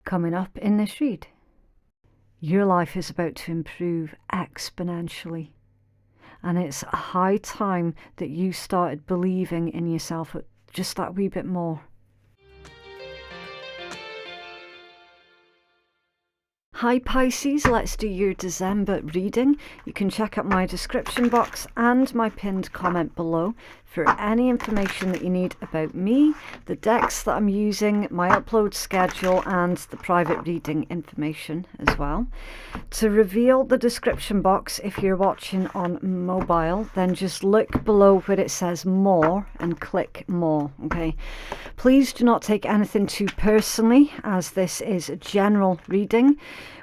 Coming up in this read, your life is about to improve exponentially. And it's a high time that you started believing in yourself just that wee bit more. Hi Pisces, let's do your December reading. You can check out my description box and my pinned comment below for any information that you need about me, the decks that I'm using, my upload schedule, and the private reading information as well. To reveal the description box, if you're watching on mobile, then just look below where it says more and click more, okay? Please do not take anything too personally, as this is a general reading,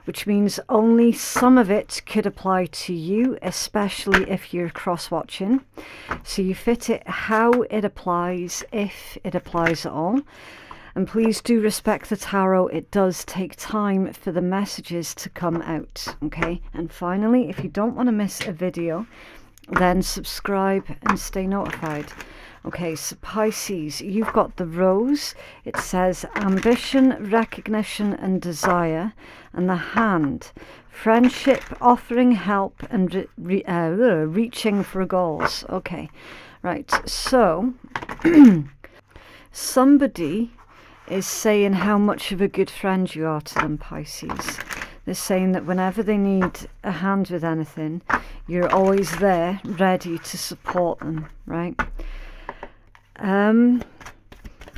which means only some of it could apply to you, especially if you're cross-watching. So you fit it how it applies, if it applies at all. And please do respect the tarot. It does take time for the messages to come out, okay? And finally, if you don't want to miss a video, then subscribe and stay notified. Okay, so Pisces, you've got the rose. It says ambition, recognition and desire. And the hand, friendship, offering help and reaching for goals. Okay, right, so somebody is saying how much of a good friend you are to them, Pisces. They're saying that whenever they need a hand with anything, you're always there, ready to support them, right?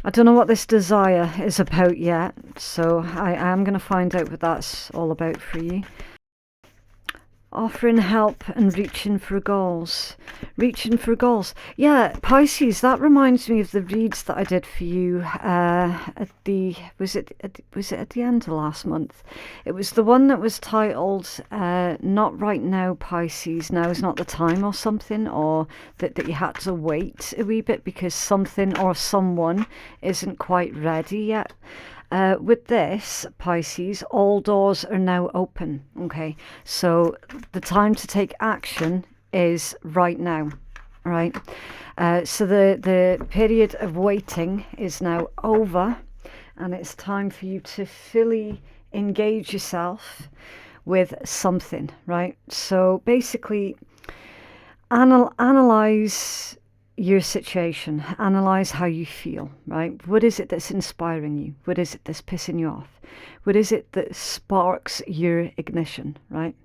I don't know what this desire is about yet, so I am going to find out what that's all about for you. Offering help and reaching for goals. Reaching for goals. Yeah, Pisces, that reminds me of the reads that I did for you at the... Was it at the end of last month? It was the one that was titled Not Right Now, Pisces, Now is Not the Time or something, or that you had to wait a wee bit because something or someone isn't quite ready yet. With this, Pisces, all doors are now open, okay? So the time to take action is right now, right? So the period of waiting is now over, and it's time for you to fully engage yourself with something, right? So basically, analyze your situation, analyze how you feel, right? What is it that's inspiring you? What is it that's pissing you off? What is it that sparks your ignition, right?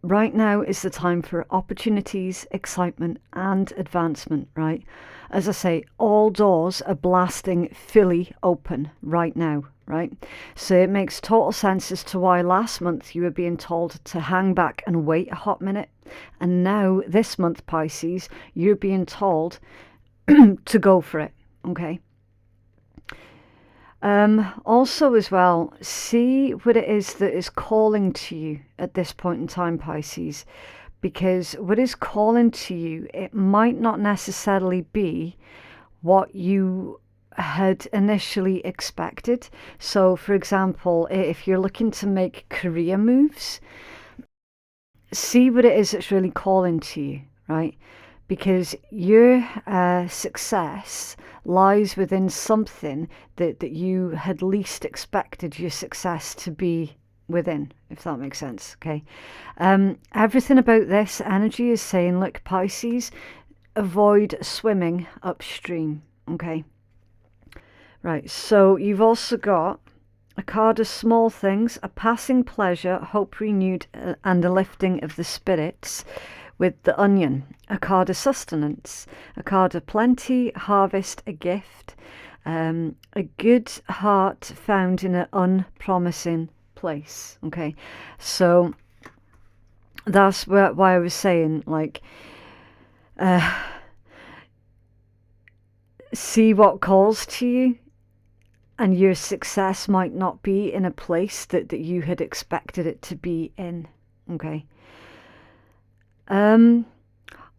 Right now is the time for opportunities, excitement and advancement, right? As I say, all doors are blasting fully open right now, right? So it makes total sense as to why last month you were being told to hang back and wait a hot minute. And now this month, Pisces, you're being told to go for it, okay? Also as well, see what it is that is calling to you at this point in time, Pisces, because what is calling to you, it might not necessarily be what you had initially expected. So for example, if you're looking to make career moves, see what it is that's really calling to you, right? Because your success lies within something that you had least expected your success to be within, if that makes sense, okay? Everything about this energy is saying, look, Pisces, avoid swimming upstream, okay? Right, so you've also got a card of small things, a passing pleasure, hope renewed, and a lifting of the spirits with the onion. A card of sustenance, a card of plenty, harvest, a gift, a good heart found in an unpromising place. Okay, so that's why I was saying, like, see what calls to you. And your success might not be in a place that you had expected it to be in, okay?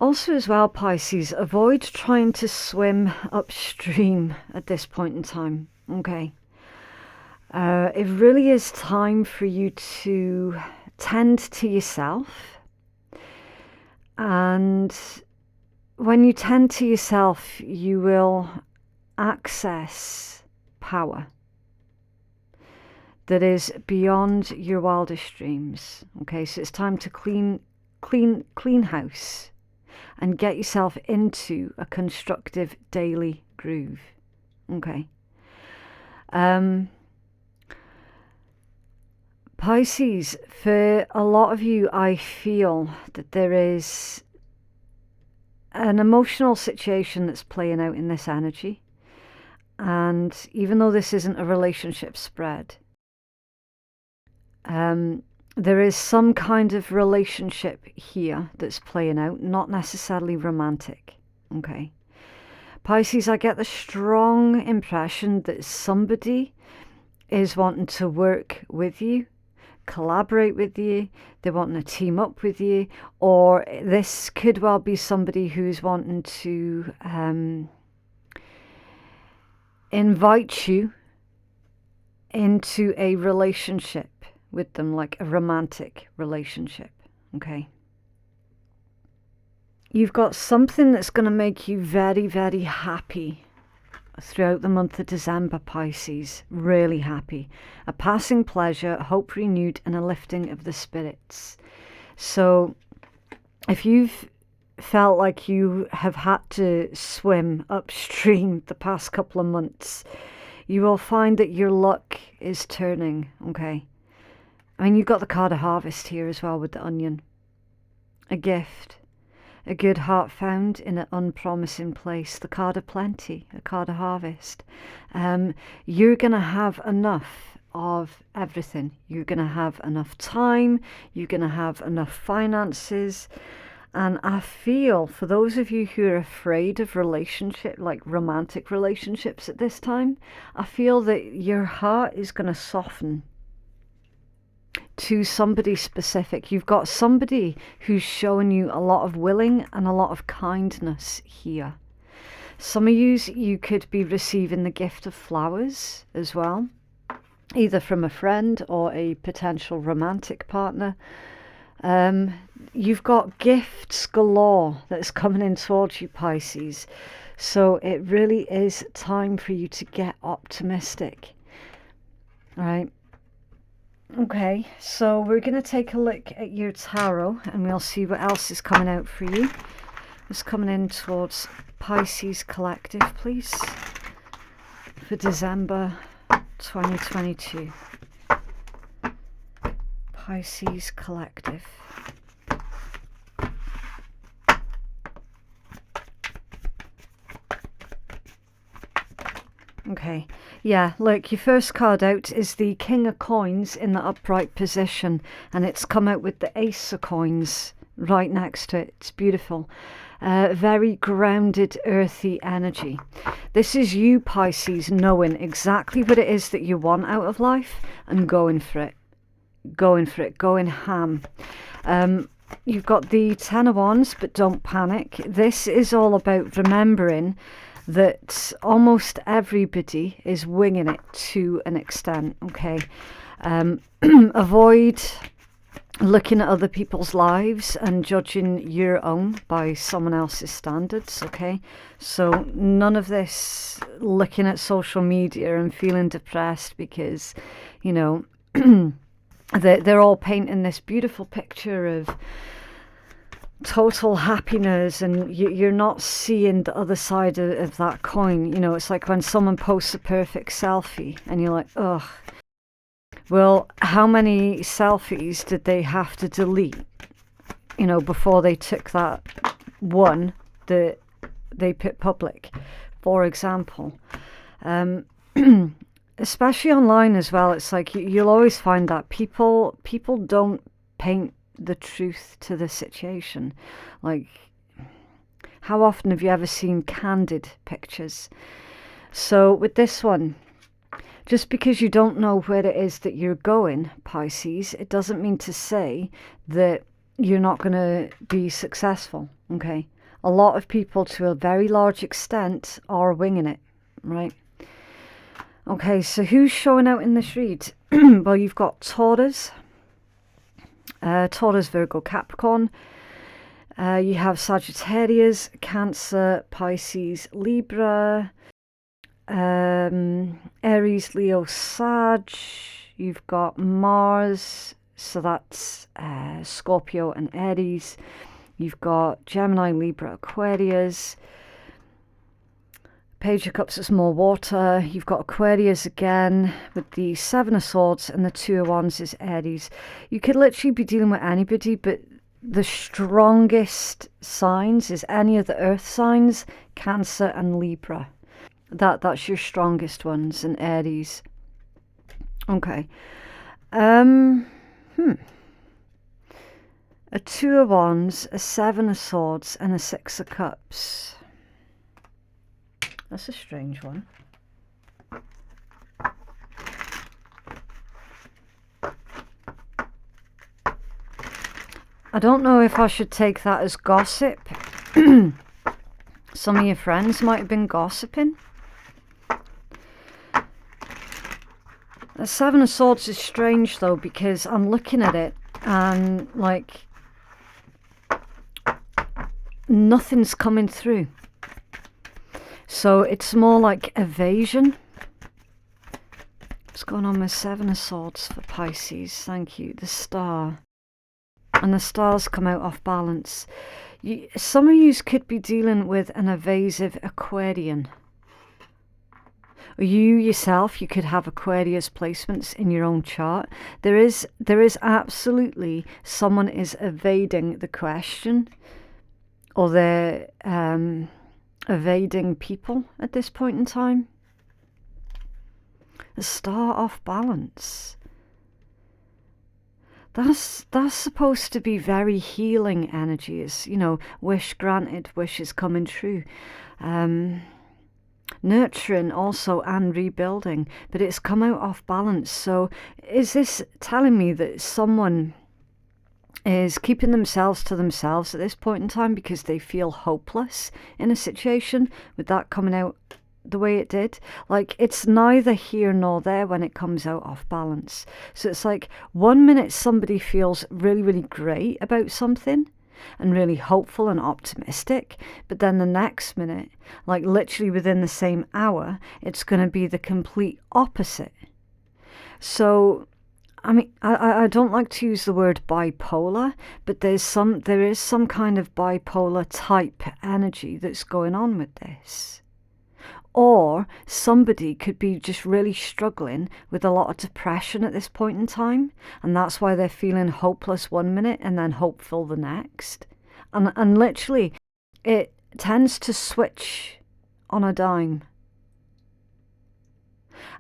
Also as well, Pisces, avoid trying to swim upstream at this point in time, okay? It really is time for you to tend to yourself. And when you tend to yourself, you will access power. that is beyond your wildest dreams. Okay, so it's time to clean house and get yourself into a constructive daily groove. Okay. Pisces, for a lot of you, I feel that there is an emotional situation that's playing out in this energy. And even though this isn't a relationship spread, there is some kind of relationship here that's playing out, not necessarily romantic. Okay. Pisces, I get the strong impression that somebody is wanting to work with you, collaborate with you, they're wanting to team up with you, or this could well be somebody who's wanting to invite you into a relationship with them, like a romantic relationship. Okay. You've got something that's going to make you very, very happy throughout the month of December, Pisces. Really happy. A passing pleasure, hope renewed, and a lifting of the spirits. So if you've felt like you have had to swim upstream the past couple of months, you will find that your luck is turning. Okay. I mean, you've got the card of harvest here as well with the onion. A gift. A good heart found in an unpromising place. The card of plenty, a card of harvest. You're going to have enough of everything. You're going to have enough time. You're going to have enough finances. And I feel for those of you who are afraid of relationship, like romantic relationships at this time, I feel that your heart is going to soften to somebody specific. You've got somebody who's showing you a lot of willing and a lot of kindness here. Some of you could be receiving the gift of flowers as well, either from a friend or a potential romantic partner. You've got gifts galore that's coming in towards you, Pisces. So it really is time for you to get optimistic. All right. Okay, so we're going to take a look at your tarot and we'll see what else is coming out for you. What's coming in towards Pisces Collective, please, for December 2022. Pisces Collective. Okay, yeah, look, your first card out is the King of Coins in the upright position, and it's come out with the Ace of Coins right next to it. It's beautiful. Very grounded, earthy energy. This is you, Pisces, knowing exactly what it is that you want out of life and going for it. Going for it, going ham. You've got the Ten of Wands, but don't panic. This is all about remembering that almost everybody is winging it to an extent, okay? Avoid looking at other people's lives and judging your own by someone else's standards, okay? So none of this looking at social media and feeling depressed because, you know, they're all painting this beautiful picture of total happiness, and you're not seeing the other side of that coin. You know, it's like when someone posts a perfect selfie and you're like, ugh. Well, how many selfies did they have to delete, you know, before they took that one that they put public, for example? Especially online as well, it's like you'll always find that people don't paint the truth to the situation. Like, how often have you ever seen candid pictures? So with this one, just because you don't know where it is that you're going, Pisces, it doesn't mean to say that you're not going to be successful, okay? A lot of people, to a very large extent, are winging it, right? Okay, so who's showing out in this read? Well, you've got Taurus, Virgo, Capricorn. You have Sagittarius, Cancer, Pisces, Libra, Aries, Leo, Sag. you've got Mars, so that's Scorpio and Aries. You've got Gemini, Libra, Aquarius. Page of Cups is more water. You've got Aquarius again with the Seven of Swords, and the Two of Wands is Aries. You could literally be dealing with anybody, but the strongest signs is any of the earth signs, Cancer and Libra. That's your strongest ones, and Aries. Okay. A Two of Wands, a Seven of Swords, and a Six of Cups. That's a strange one. I don't know if I should take that as gossip. Some of your friends might have been gossiping. The Seven of Swords is strange though, because I'm looking at it and like nothing's coming through. So it's more like evasion. What's going on with Seven of Swords for Pisces? Thank you. The Star. And the stars come out off balance. Some of you could be dealing with an evasive Aquarian. Or you yourself, you could have Aquarius placements in your own chart. There is absolutely someone is evading the question, or they're evading people at this point in time. The Star off balance. That's supposed to be very healing energies, you know, wish granted, wishes coming true. Nurturing also, and rebuilding, but it's come out off balance. So is this telling me that someone is keeping themselves to themselves at this point in time because they feel hopeless in a situation, with that coming out the way it did? Like, it's neither here nor there when it comes out off balance. So it's like 1 minute somebody feels really, really great about something and really hopeful and optimistic, but then the next minute, like literally within the same hour, it's going to be the complete opposite. So I mean, I don't like to use the word bipolar, but there is some kind of bipolar type energy that's going on with this. Or somebody could be just really struggling with a lot of depression at this point in time, and that's why they're feeling hopeless 1 minute and then hopeful the next. And literally, it tends to switch on a dime.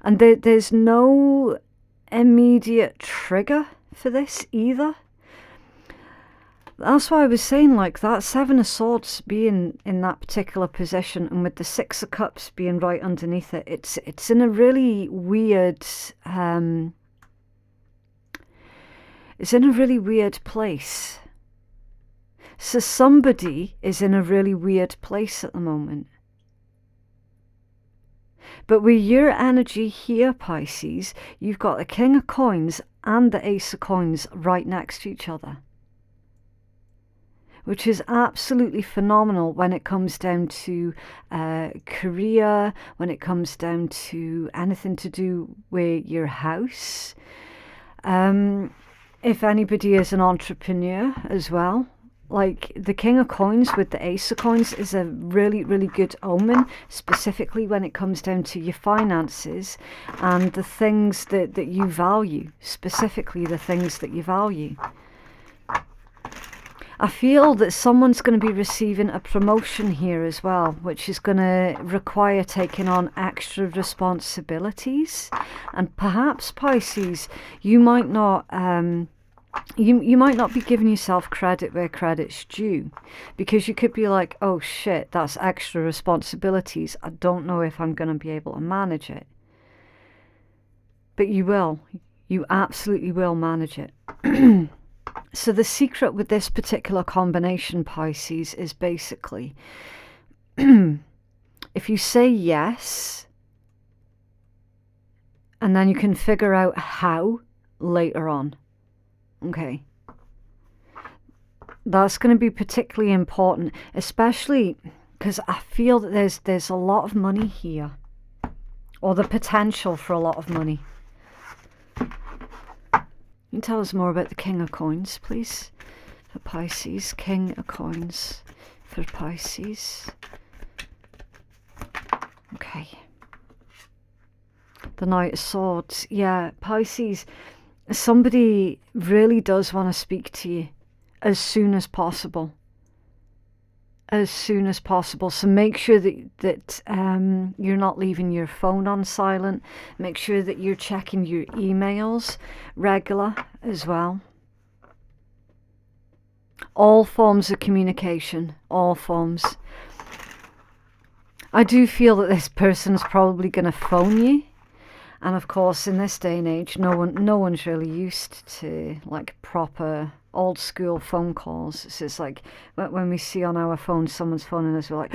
And there's no immediate trigger for this either. That's why I was saying, like, that Seven of Swords being in that particular position, and with the Six of Cups being right underneath it, it's in a really weird it's in a really weird place. So somebody is in a really weird place at the moment. But with your energy here, Pisces, you've got the King of Coins and the Ace of Coins right next to each other, which is absolutely phenomenal when it comes down to career, when it comes down to anything to do with your house. If anybody is an entrepreneur as well, like the King of Coins with the Ace of Coins is a really, really good omen, specifically when it comes down to your finances and the things that you value, specifically the things that you value. I feel that someone's going to be receiving a promotion here as well, which is going to require taking on extra responsibilities. And perhaps, Pisces, you might not you might not be giving yourself credit where credit's due, because you could be like, oh shit, that's extra responsibilities. I don't know if I'm going to be able to manage it. But you will. You absolutely will manage it. So the secret with this particular combination, Pisces, is basically if you say yes, and then you can figure out how later on. Okay. That's going to be particularly important, especially because I feel that there's a lot of money here, or the potential for a lot of money. Can you tell us more about the King of Coins, please, for Pisces? King of Coins for Pisces. Okay. The Knight of Swords. Yeah, Pisces, somebody really does want to speak to you as soon as possible. As soon as possible. So make sure that you're not leaving your phone on silent. Make sure that you're checking your emails regular as well. All forms of communication. All forms. I do feel that this person's probably going to phone you. And of course, in this day and age, no one's really used to like proper old school phone calls. So it's like when we see on our phone someone's phoning us, we're like,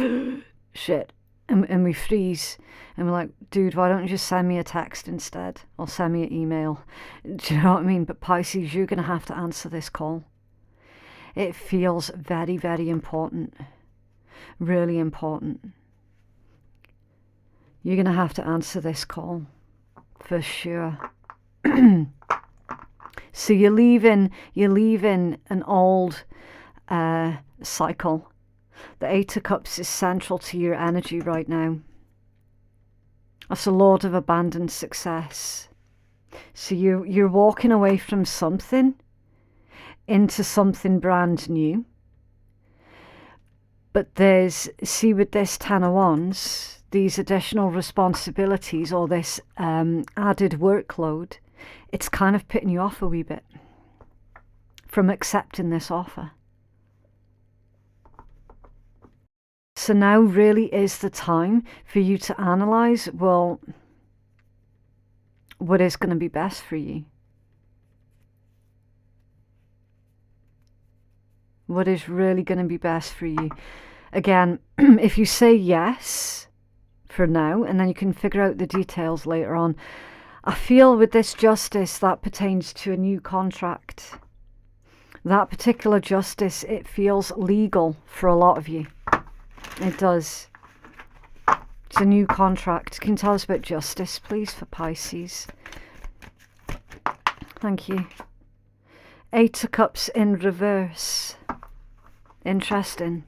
shit, and we freeze, and we're like, dude, why don't you just send me a text instead, or send me an email? Do you know what I mean? But Pisces, you're gonna have to answer this call. It feels very, very important, really important. You're gonna have to answer this call. For sure. So you're leaving an old cycle. The Eight of Cups is central to your energy right now. That's a Lord of Abandoned Success. So you're walking away from something into something brand new. But see with this Ten of Wands, these additional responsibilities or this added workload, it's kind of putting you off a wee bit from accepting this offer. So now really is the time for you to analyse, well, what is going to be best for you? What is really going to be best for you? Again, if you say yes for now, and then you can figure out the details later on. I feel with this justice, that pertains to a new contract. That particular justice, it feels legal for a lot of you. It does. It's a new contract. Can you tell us about justice, please, for Pisces? Thank you. Eight of Cups in reverse. Interesting.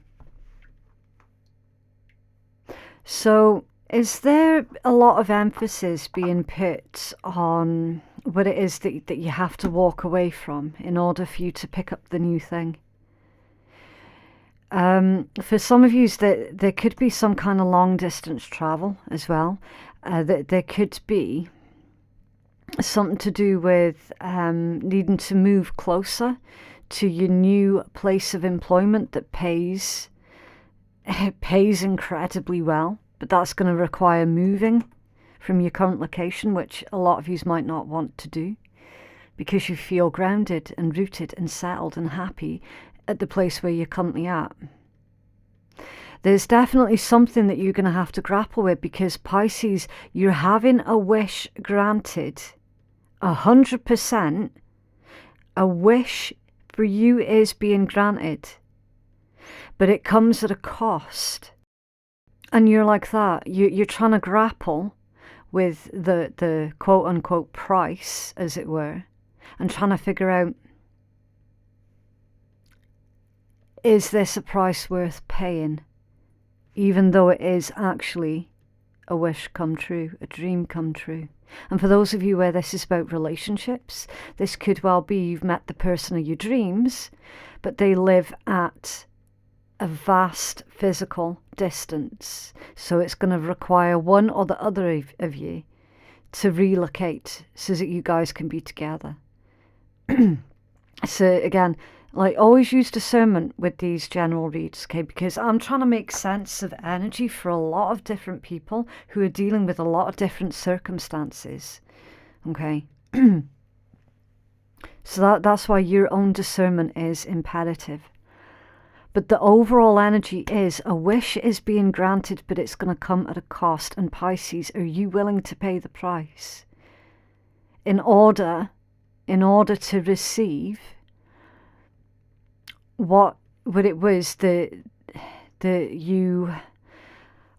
So, is there a lot of emphasis being put on what it is that you have to walk away from in order for you to pick up the new thing? For some of you, there could be some kind of long distance travel as well. There could be something to do with needing to move closer to your new place of employment that pays incredibly well. But that's going to require moving from your current location, which a lot of you might not want to do because you feel grounded and rooted and settled and happy at the place where you're currently at. There's definitely something that you're going to have to grapple with because Pisces, you're having a wish granted. 100%. A wish for you is being granted. But it comes at a cost. And you're like that. You're trying to grapple with the quote-unquote price, as it were, and trying to figure out, is this a price worth paying? Even though it is actually a wish come true, a dream come true. And for those of you where this is about relationships, this could well be you've met the person of your dreams, but they live at a vast physical distance. So it's going to require one or the other of you to relocate so that you guys can be together. So again, like always use discernment with these general reads, okay? Because I'm trying to make sense of energy for a lot of different people who are dealing with a lot of different circumstances, okay? So that's why your own discernment is imperative. But the overall energy is a wish is being granted, but it's going to come at a cost. And Pisces, are you willing to pay the price in order to receive what it was that you,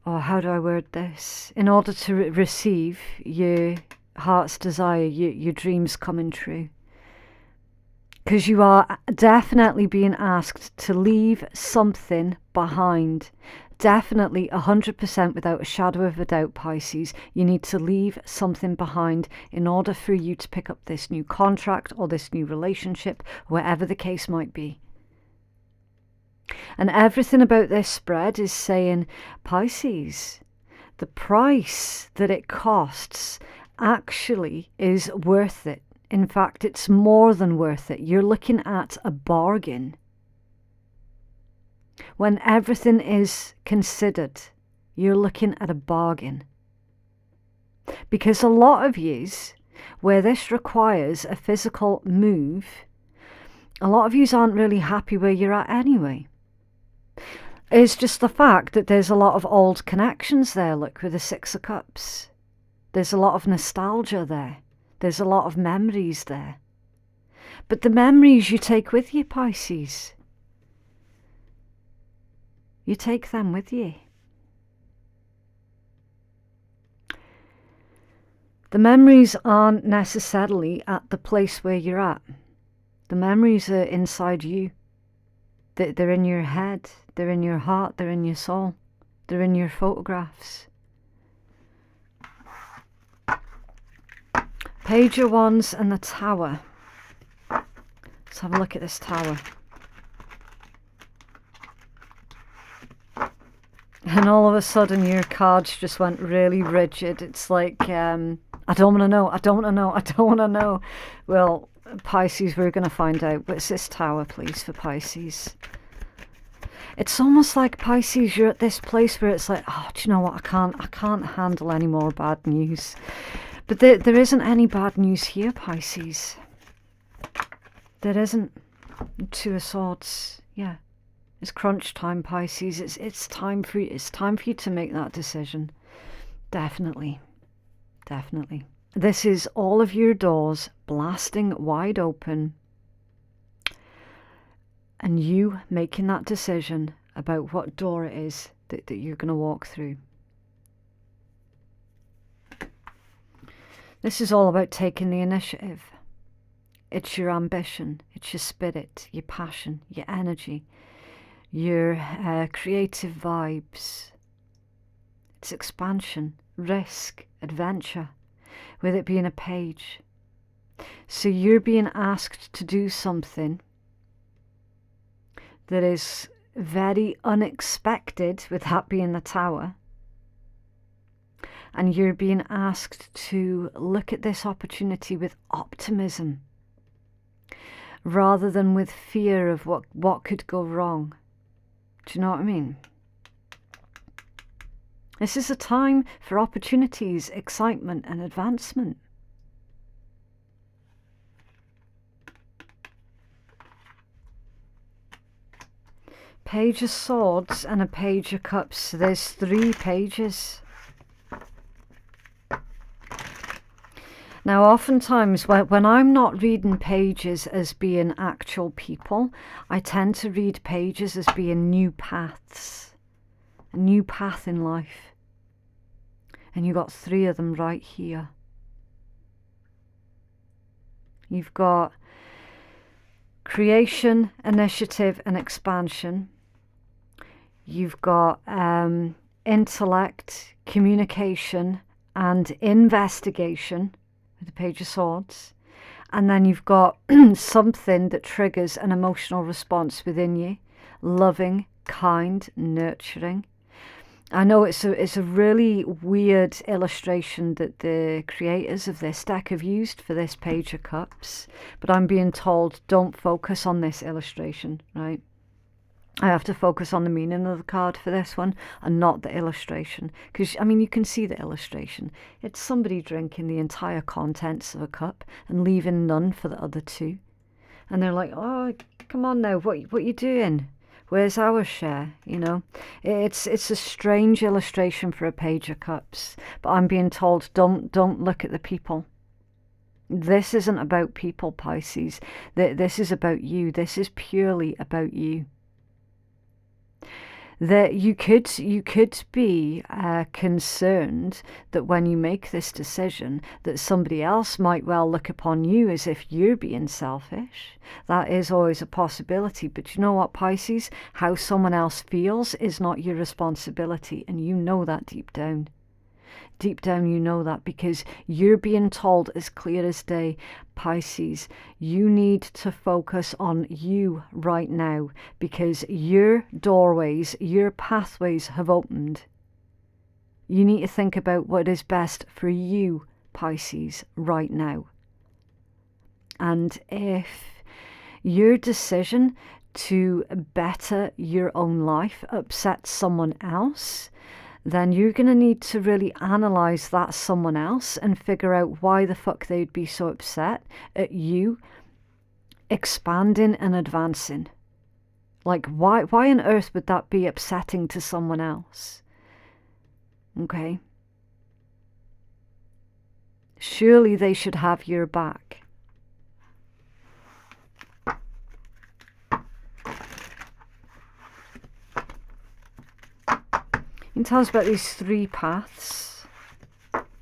or how do I word this? In order to receive your heart's desire, your dreams coming true. because you are definitely being asked to leave something behind. Definitely 100% without a shadow of a doubt, Pisces. You need to leave something behind in order for you to pick up this new contract or this new relationship, whatever the case might be. And everything about this spread is saying, Pisces, the price that it costs actually is worth it. In fact, it's more than worth it. You're looking at a bargain. When everything is considered, you're looking at a bargain. Because a lot of yous, where this requires a physical move, a lot of yous aren't really happy where you're at anyway. It's just the fact that there's a lot of old connections there, look, with the Six of Cups. There's a lot of nostalgia there. There's a lot of memories there. But the memories you take with you, Pisces, you take them with you. The memories aren't necessarily at the place where you're at. The memories are inside you. They're in your head, they're in your heart, they're in your soul, they're in your photographs. Page of Wands and the Tower. Let's have a look at this Tower. And all of a sudden your cards just went really rigid. It's like, I don't want to know, I don't want to know, I don't want to know. Well, Pisces, we're going to find out. What's this Tower, please, for Pisces? It's almost like, Pisces, you're at this place where it's like, oh, do you know what, I can't handle any more bad news. But there isn't any bad news here, Pisces. There isn't. Two of Swords, yeah. It's crunch time, Pisces. It's time for you. It's time for you to make that decision. Definitely, definitely. This is all of your doors blasting wide open, and you making that decision about what door it is that you're going to walk through. This is all about taking the initiative. It's your ambition, it's your spirit, your passion, your energy, your creative vibes. It's expansion, risk, adventure, with it being a page. So you're being asked to do something that is very unexpected, with that being the Tower. And you're being asked to look at this opportunity with optimism, rather than with fear of what could go wrong. Do you know what I mean? This is a time for opportunities, excitement, and advancement. Page of Swords and a Page of Cups. So there's 3 pages. Now, oftentimes, when I'm not reading pages as being actual people, I tend to read pages as being new paths. A new path in life. And you've got 3 of them right here. You've got creation, initiative, and expansion. You've got intellect, communication, and investigation, with the Page of Swords. And then you've got something that triggers an emotional response within you. Loving, kind, nurturing. I know it's a really weird illustration that the creators of this deck have used for this Page of Cups, but I'm being told don't focus on this illustration, right? I have to focus on the meaning of the card for this one and not the illustration. Because, I mean, you can see the illustration. It's somebody drinking the entire contents of a cup and leaving none for the other 2. And they're like, oh, come on now, what you doing? Where's our share? You know, it's a strange illustration for a Page of Cups. But I'm being told, don't look at the people. This isn't about people, Pisces. This is about you. This is purely about you. that you could be concerned that when you make this decision that somebody else might well look upon you as if you're being selfish. That is always a possibility. But you know what, Pisces? How someone else feels is not your responsibility, and you know that deep down. Deep down you know that, because you're being told as clear as day, Pisces, you need to focus on you right now, because your doorways, your pathways have opened. You need to think about what is best for you, Pisces, right now. And if your decision to better your own life upsets someone else, then you're going to need to really analyze that someone else and figure out why the fuck they'd be so upset at you expanding and advancing. Like, why on earth would that be upsetting to someone else? Okay. Surely they should have your back. You can tell us about these 3 paths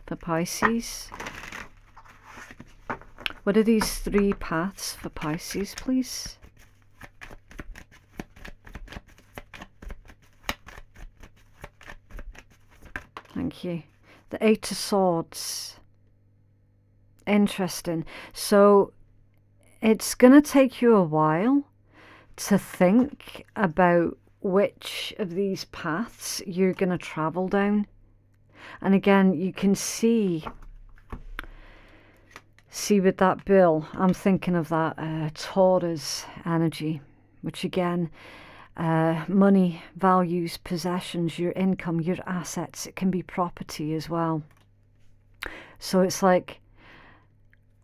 for Pisces. What are these 3 paths for Pisces, please? Thank you. The 8 of Swords. Interesting. So it's going to take you a while to think about which of these paths you're going to travel down. And again, you can see with that bill, I'm thinking of that Taurus energy, which again, money, values, possessions, your income, your assets. It can be property as well. So it's like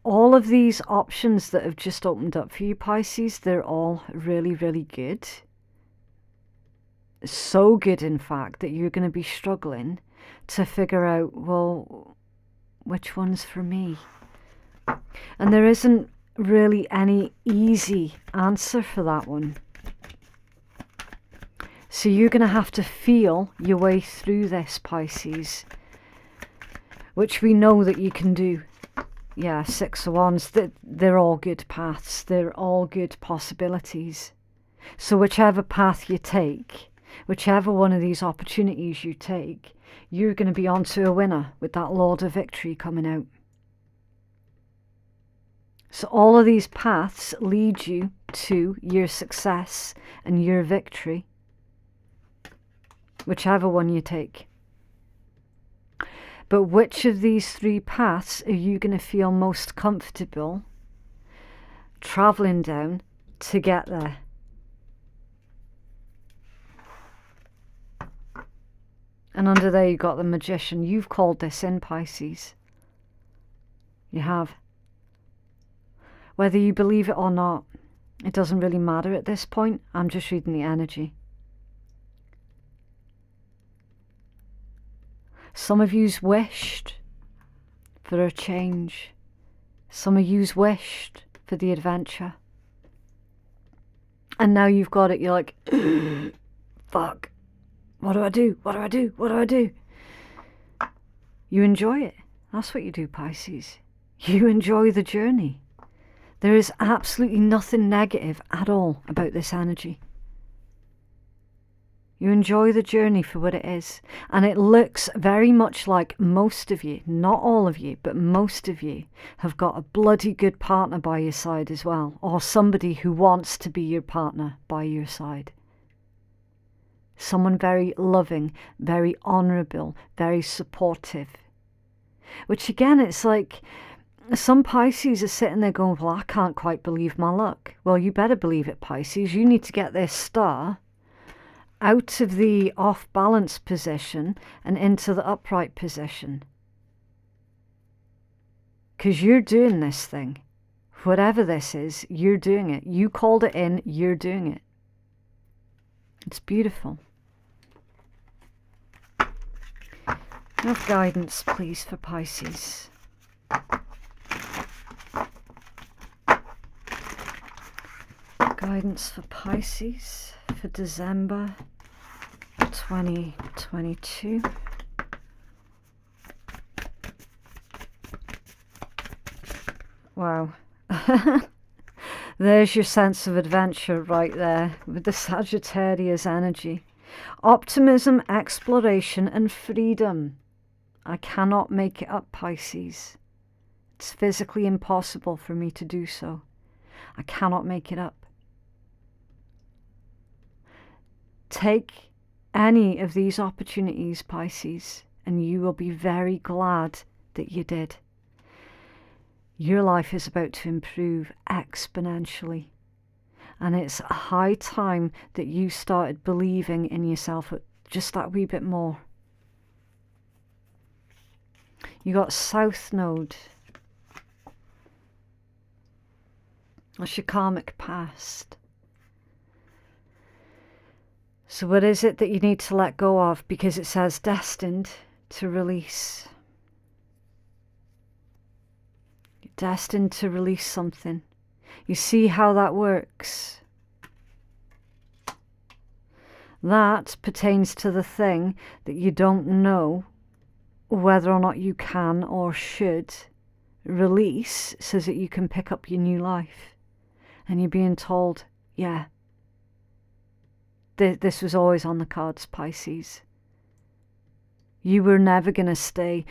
all of these options that have just opened up for you, Pisces, they're all really, really good. So good, in fact, that you're going to be struggling to figure out, well, which one's for me? And there isn't really any easy answer for that one. So you're going to have to feel your way through this, Pisces, which we know that you can do. Yeah, 6 of Wands, they're all good paths. They're all good possibilities. So whichever path you take, whichever one of these opportunities you take, you're going to be onto a winner with that Lord of Victory coming out. So all of these paths lead you to your success and your victory, whichever one you take. But which of these 3 paths are you going to feel most comfortable traveling down to get there? And under there you got the Magician. You've called this in, Pisces. You have. Whether you believe it or not, it doesn't really matter at this point. I'm just reading the energy. Some of you's wished for a change. Some of you's wished for the adventure. And now you've got it. You're like, fuck. What do I do? What do I do? What do I do? You enjoy it. That's what you do, Pisces. You enjoy the journey. There is absolutely nothing negative at all about this energy. You enjoy the journey for what it is. And it looks very much like most of you, not all of you, but most of you have got a bloody good partner by your side as well. Or somebody who wants to be your partner by your side. Someone very loving, very honourable, very supportive. Which again, it's like some Pisces are sitting there going, well, I can't quite believe my luck. Well, you better believe it, Pisces. You need to get this star out of the off-balance position and into the upright position. Because you're doing this thing. Whatever this is, you're doing it. You called it in, you're doing it. It's beautiful. Enough guidance, please, for Pisces. Guidance for Pisces for December 2022. Wow. There's your sense of adventure right there with the Sagittarius energy. Optimism, exploration and freedom. I cannot make it up, Pisces. It's physically impossible for me to do so. I cannot make it up. Take any of these opportunities, Pisces, and you will be very glad that you did. Your life is about to improve exponentially. And it's a high time that you started believing in yourself just that wee bit more. You got South Node. That's your karmic past. So what is it that you need to let go of? Because it says destined to release. You're destined to release something. You see how that works? That pertains to the thing that you don't know whether or not you can or should release so that you can pick up your new life. And you're being told, yeah, this was always on the cards, Pisces. You were never going to stay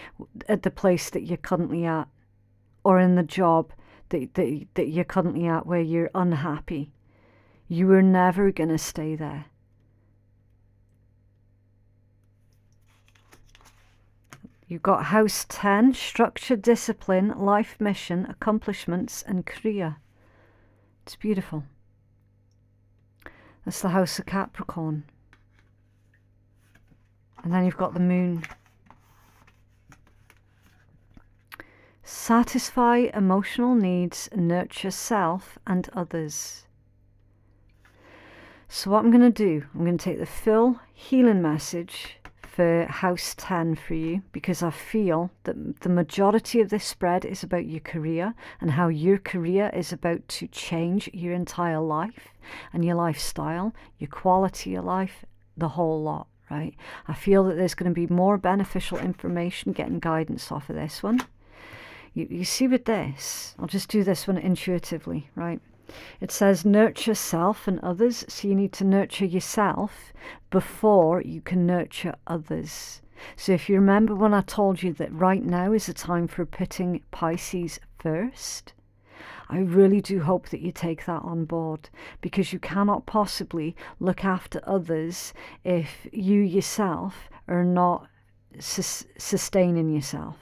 at the place that you're currently at, or in the job that you're currently at where you're unhappy. You were never going to stay there. You've got House 10, structure, discipline, life mission, accomplishments and Keia. It's beautiful. That's the House of Capricorn. And then you've got the Moon. Satisfy emotional needs, nurture self and others. So what I'm going to do, I'm going to take the full healing message for House 10 for you, because I feel that the majority of this spread is about your career and how your career is about to change your entire life and your lifestyle, your quality of life, the whole lot, right? I feel that there's going to be more beneficial information, getting guidance off of this one. You see with this, I'll just do this one intuitively, right? It says nurture self and others, so you need to nurture yourself before you can nurture others. So if you remember when I told you that right now is the time for putting Pisces first, I really do hope that you take that on board, because you cannot possibly look after others if you yourself are not sustaining yourself.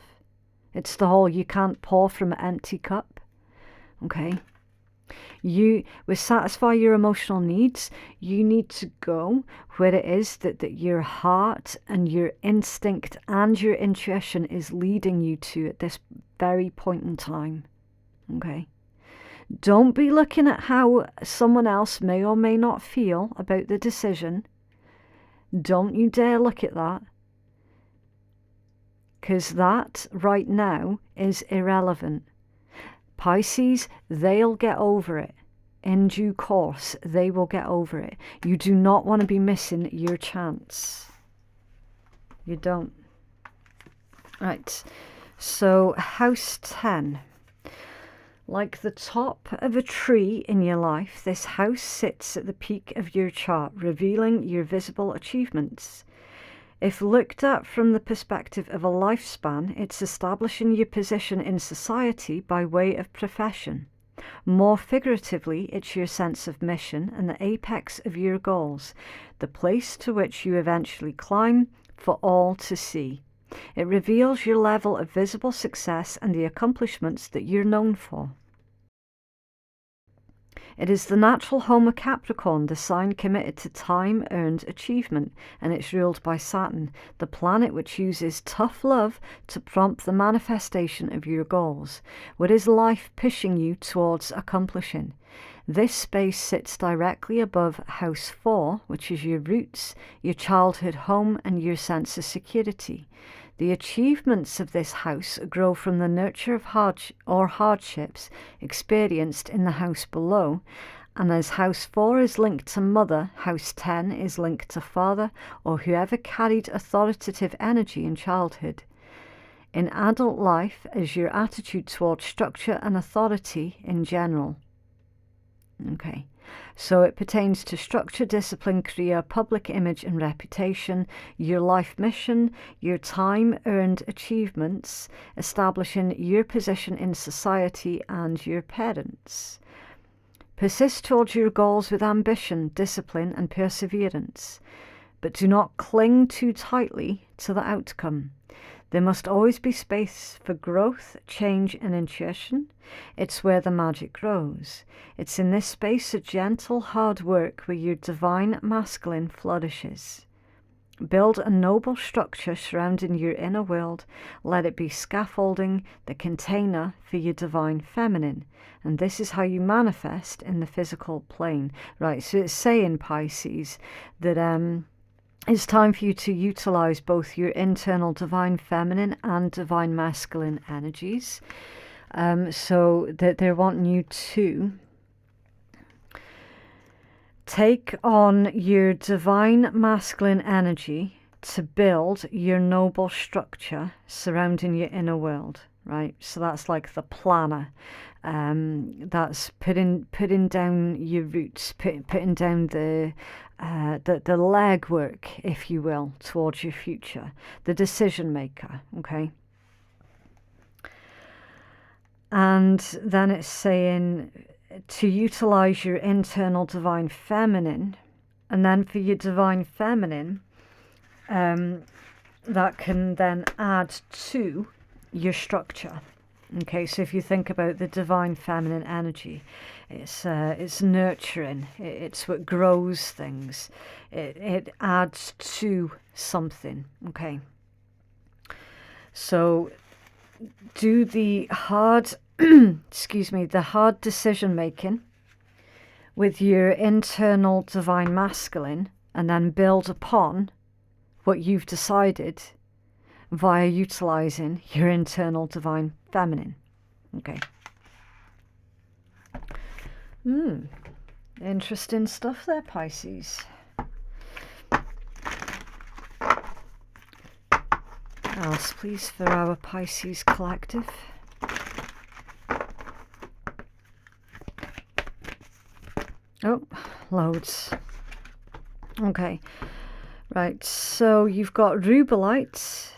It's the whole you can't pour from an empty cup, okay? You will satisfy your emotional needs. You need to go where it is that your heart and your instinct and your intuition is leading you to at this very point in time, okay? Don't be looking at how someone else may or may not feel about the decision. Don't you dare look at that. Because that right now is irrelevant. Pisces, they'll get over it. In due course, they will get over it. You do not want to be missing your chance. You don't. Right. So, House 10. Like the top of a tree in your life, this house sits at the peak of your chart, revealing your visible achievements. If looked at from the perspective of a lifespan, it's establishing your position in society by way of profession. More figuratively, it's your sense of mission and the apex of your goals, the place to which you eventually climb for all to see. It reveals your level of visible success and the accomplishments that you're known for. It is the natural home of Capricorn, the sign committed to time-earned achievement, and it's ruled by Saturn, the planet which uses tough love to prompt the manifestation of your goals. What is life pushing you towards accomplishing? This space sits directly above House 4, which is your roots, your childhood home, and your sense of security. The achievements of this house grow from the nurture of hardships experienced in the house below, And as house 4 is linked to mother, house 10 is linked to father, or whoever carried authoritative energy in childhood. In adult life, as your attitude towards structure and authority in general. Okay, so it pertains to structure, discipline, career, public image and reputation, your life mission, your time-earned achievements, establishing your position in society and your parents. Persist towards your goals with ambition, discipline and perseverance, but do not cling too tightly to the outcome. There must always be space for growth, change and intuition. It's where the magic grows. It's in this space of gentle hard work where your divine masculine flourishes. Build a noble structure surrounding your inner world. Let it be scaffolding, the container for your divine feminine. And this is how you manifest in the physical plane. Right, so it's saying, Pisces, that it's time for you to utilize both your internal divine feminine and divine masculine energies. So that they're wanting you to take on your divine masculine energy to build your noble structure surrounding your inner world, right? So that's like the planner. That's putting down your roots, putting down the legwork, if you will, towards your future, the decision maker, okay? And then it's saying to utilize your internal divine feminine, and then for your divine feminine, that can then add to your structure. Okay, so if you think about the divine feminine energy, it's nurturing, it's what grows things, it adds to something. Okay, so do the hard the hard decision making with your internal divine masculine, and then build upon what you've decided via utilizing your internal divine feminine. Okay. Interesting stuff there, Pisces. Else, please, for our Pisces collective. Oh, loads. Okay. Right, so you've got rubellite.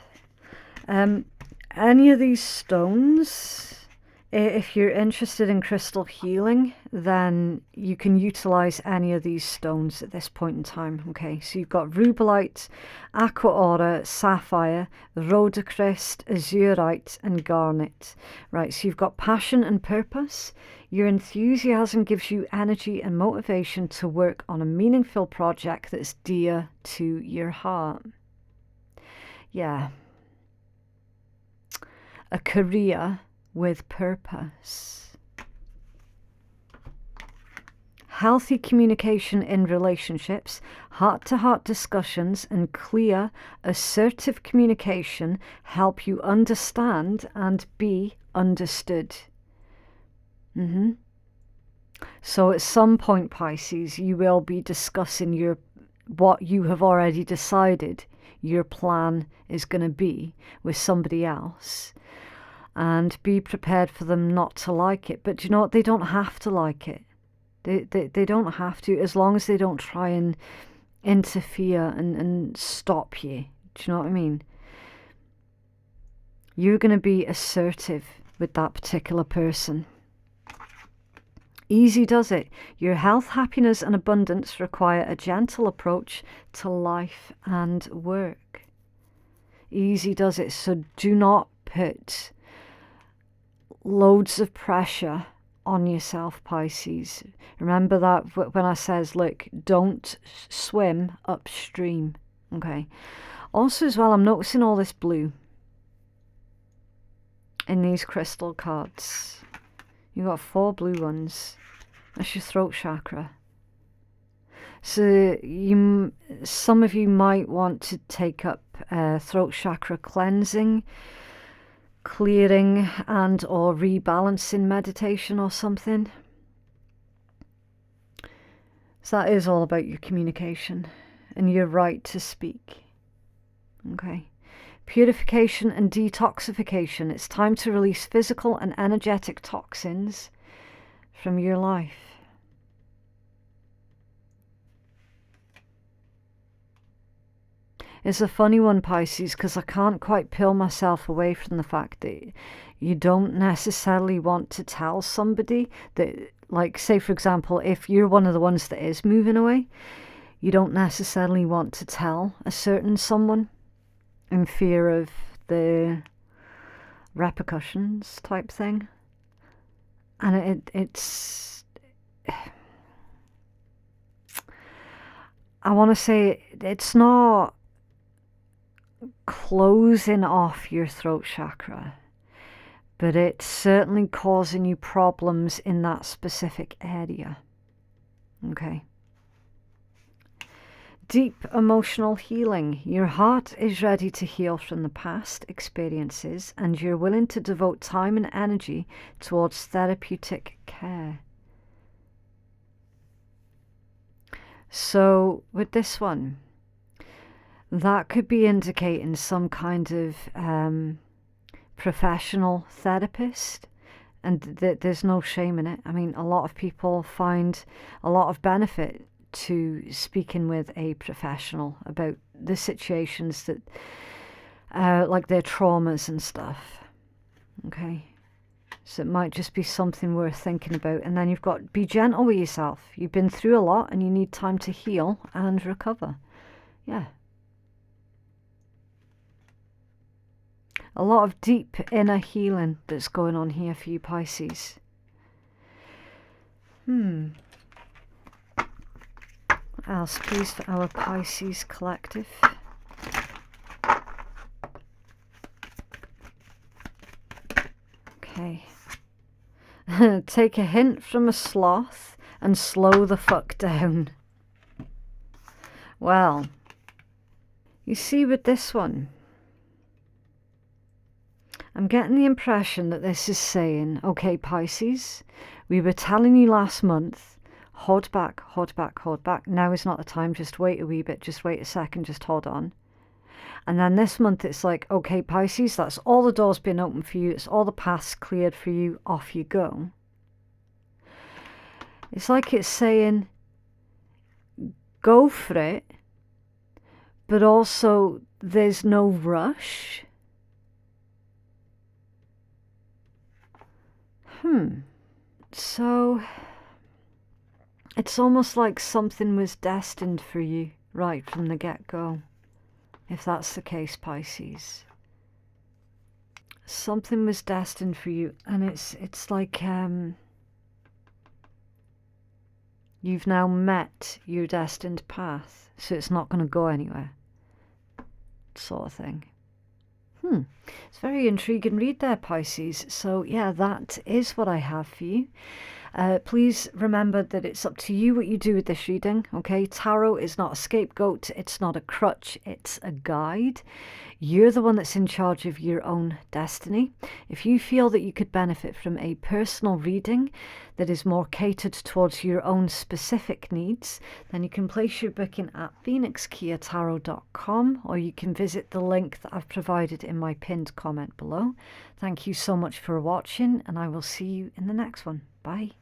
Any of these stones, if you're interested in crystal healing, then you can utilize any of these stones at this point in time. Okay, so you've got rubellite, aqua aura, sapphire, rhodochrist, azurite and garnet. Right, so you've got passion and purpose. Your enthusiasm gives you energy and motivation to work on a meaningful project that's dear to your heart. Yeah. A career with purpose. Healthy communication in relationships, heart-to-heart discussions and clear, assertive communication help you understand and be understood. So at some point, Pisces, you will be discussing what you have already decided your plan is going to be with somebody else, and be prepared for them not to like it. But you know what? They don't have to like it. They don't have to, as long as they don't try and interfere and stop you. Do you know what I mean? You're going to be assertive with that particular person. Easy does it. Your health, happiness and abundance require a gentle approach to life and work. Easy does it. So do not put loads of pressure on yourself, Pisces. Remember that when I says, look, don't swim upstream. Okay. Also as well, I'm noticing all this blue in these crystal cards. You've got 4 blue ones. That's your throat chakra. So some of you might want to take up throat chakra cleansing, clearing and or rebalancing meditation or something. So that is all about your communication and your right to speak. Okay. Purification and detoxification. It's time to release physical and energetic toxins from your life. It's a funny one, Pisces, because I can't quite peel myself away from the fact that you don't necessarily want to tell somebody that, like, say, for example, if you're one of the ones that is moving away, you don't necessarily want to tell a certain someone in fear of the repercussions type thing. And it's I want to say it's not closing off your throat chakra, but it's certainly causing you problems in that specific area. Okay. Deep emotional healing. Your heart is ready to heal from the past experiences, and you're willing to devote time and energy towards therapeutic care. So with this one, that could be indicating some kind of professional therapist, and there's no shame in it. I mean, a lot of people find a lot of benefit to speaking with a professional about the situations that, like their traumas and stuff. Okay. So it might just be something worth thinking about. And then you've got, be gentle with yourself. You've been through a lot and you need time to heal and recover. Yeah. A lot of deep inner healing that's going on here for you, Pisces. What else, please, for our Pisces collective? Okay. Take a hint from a sloth and slow the fuck down. Well, you see with this one, I'm getting the impression that this is saying, okay, Pisces, we were telling you last month, hold back, hold back, hold back. Now is not the time. Just wait a wee bit. Just wait a second. Just hold on. And then this month it's like, okay, Pisces, that's all the doors been open for you. It's all the paths cleared for you. Off you go. It's like it's saying, go for it, but also there's no rush. So it's almost like something was destined for you right from the get-go, if that's the case, Pisces. Something was destined for you, and it's like you've now met your destined path, so it's not going to go anywhere, sort of thing. It's a very intriguing read there, Pisces. So yeah, that is what I have for you. Please remember that it's up to you what you do with this reading, okay? Tarot is not a scapegoat, it's not a crutch, it's a guide. You're the one that's in charge of your own destiny. If you feel that you could benefit from a personal reading that is more catered towards your own specific needs, then you can place your booking at phoenixkeiatarot.com, or you can visit the link that I've provided in my pinned comment below. Thank you so much for watching, and I will see you in the next one. Bye.